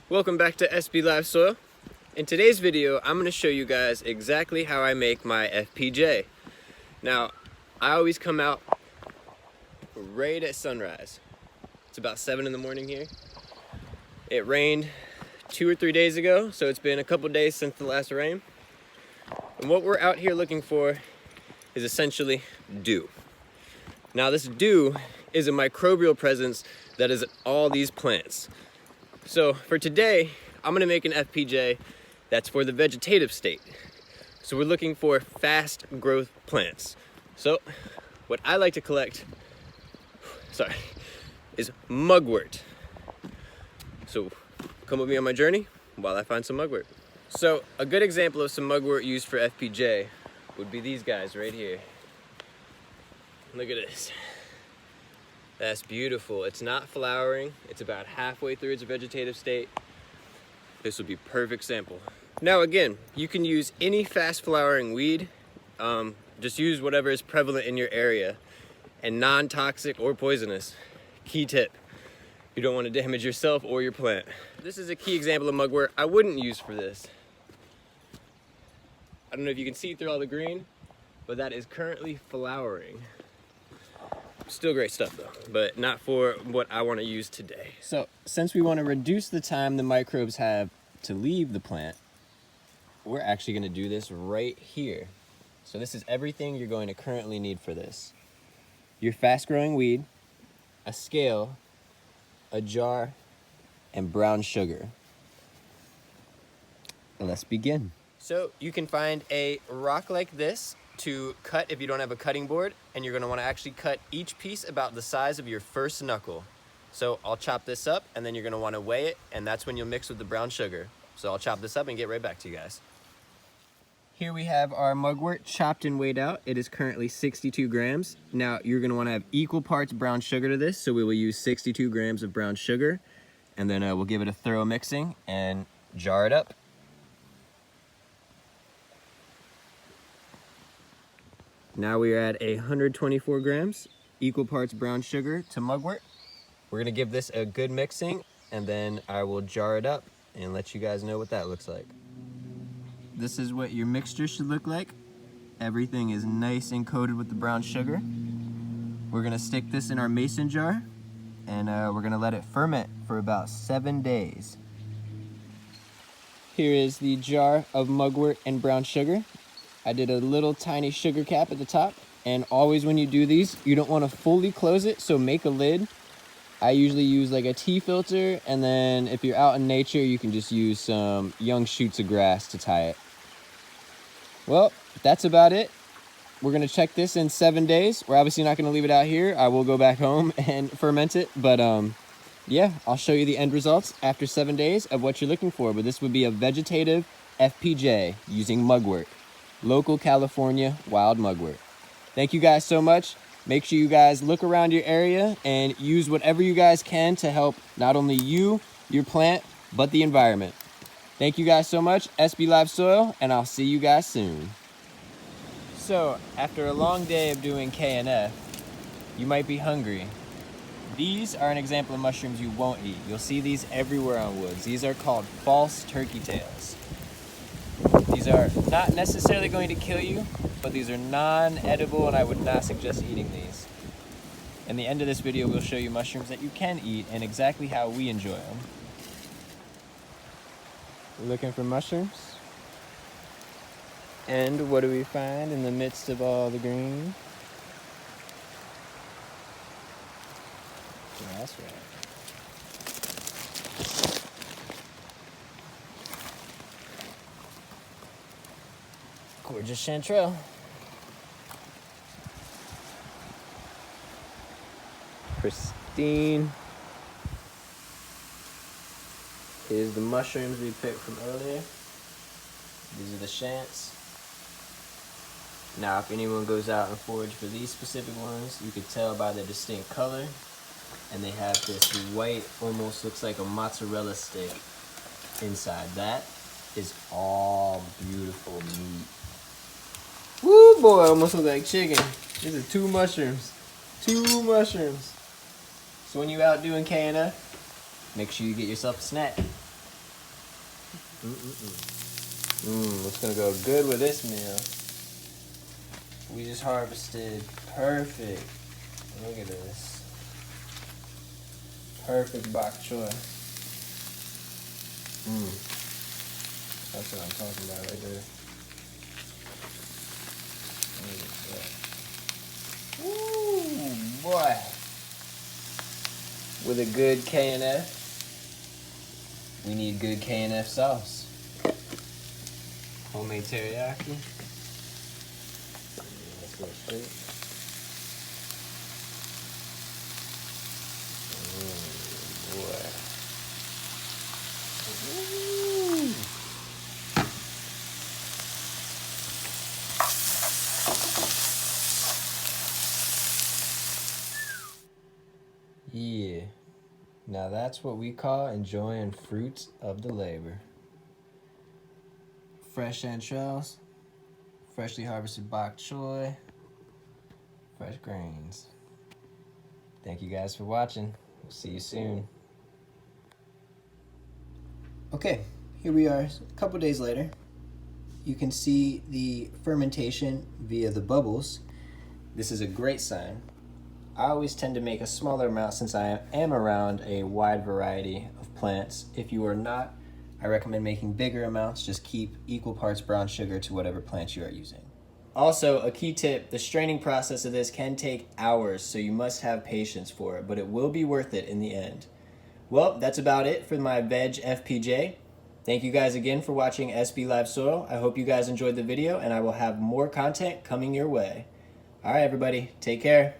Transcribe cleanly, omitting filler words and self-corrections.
Welcome back to SB Live Soil. In today's video, I'm going to show you guys exactly how I make my FPJ. Now, I always come out right at sunrise. It's about 7 in the morning here. It rained 2 or 3 days ago, so it's been a couple days since the last rain. And what we're out here looking for is essentially dew. Now, this dew is a microbial presence that is in all these plants. So for today, I'm gonna make an FPJ that's for the vegetative state. So we're looking for fast growth plants. So what I like to collect, is mugwort. So come with me on my journey while I find some mugwort. So a good example of some mugwort used for FPJ would be these guys right here. Look at this. That's beautiful. It's not flowering. It's about halfway through its vegetative state. This would be perfect sample. Now again, you can use any fast flowering weed. Just use whatever is prevalent in your area and non-toxic or poisonous. Key tip, you don't want to damage yourself or your plant. This is a key example of mugwort I wouldn't use for this. I don't know if you can see through all the green, but that is currently flowering. Still great stuff though, but not for what I want to use today. So since we want to reduce the time the microbes have to leave the plant, we're actually going to do this right here. So this is everything you're going to currently need for this. Your fast growing weed, a scale, a jar, and brown sugar. Let's begin. So you can find a rock like this to cut if you don't have a cutting board, and you're gonna wanna actually cut each piece about the size of your first knuckle. So I'll chop this up, and then you're gonna wanna weigh it, and that's when you'll mix with the brown sugar. So I'll chop this up and get right back to you guys. Here we have our mugwort chopped and weighed out. It is currently 62 grams. Now you're gonna wanna have equal parts brown sugar to this, so we will use 62 grams of brown sugar, and then we'll give it a thorough mixing and jar it up. Now we are at 124 grams, equal parts brown sugar to mugwort. We're gonna give this a good mixing, and then I will jar it up and let you guys know what that looks like. This is what your mixture should look like. Everything is nice and coated with the brown sugar. We're gonna stick this in our mason jar, and we're gonna let it ferment for about 7 days. Here is the jar of mugwort and brown sugar. I did a little tiny sugar cap at the top, and always when you do these, you don't want to fully close it, so make a lid. I usually use like a tea filter, and then if you're out in nature, you can just use some young shoots of grass to tie it. Well, that's about it. We're gonna check this in 7 days. We're obviously not gonna leave it out here. I will go back home and ferment it, but yeah, I'll show you the end results after 7 days of what you're looking for, but this would be a vegetative FPJ using mugwort. Local California wild mugwort. Thank you guys so much. Make sure you guys look around your area and use whatever you guys can to help not only you, your plant, but the environment. Thank you guys so much. SB Live Soil, and I'll see you guys soon. So, after a long day of doing KNF, you might be hungry. These are an example of mushrooms you won't eat. You'll see these everywhere on woods. These are called false turkey tails. These are not necessarily going to kill you, but these are non-edible, and I would not suggest eating these. In the end of this video, we'll show you mushrooms that you can eat and exactly how we enjoy them. Looking for mushrooms? And what do we find in the midst of all the green? That's right. Gorgeous chanterelle. Pristine. Here's the mushrooms we picked from earlier. These are the shants. Now, if anyone goes out and forage for these specific ones, you could tell by the distinct color. And they have this white, almost looks like a mozzarella stick inside. That is all beautiful meat. Woo, boy, almost look like chicken. These are 2 mushrooms. 2 mushrooms. So when you're out doing KNF, make sure you get yourself a snack. It's gonna go good with this meal. We just harvested perfect. Look at this. Perfect bok choy. That's what I'm talking about right there. Ooh, boy. With a good KNF, we need good KNF sauce. Homemade teriyaki. Let's go straight. Boy. Ooh. Yeah. Now that's what we call enjoying fruits of the labor. Fresh chanterelles, freshly harvested bok choy, fresh grains. Thank you guys for watching. We'll see you soon. Okay, here we are a couple days later. You can see the fermentation via the bubbles. This is a great sign. I always tend to make a smaller amount since I am around a wide variety of plants. If you are not, I recommend making bigger amounts. Just keep equal parts brown sugar to whatever plant you are using. Also, a key tip, the straining process of this can take hours, so you must have patience for it, but it will be worth it in the end. Well, that's about it for my veg FPJ. Thank you guys again for watching SB Live Soil. I hope you guys enjoyed the video, and I will have more content coming your way. All right, everybody, take care.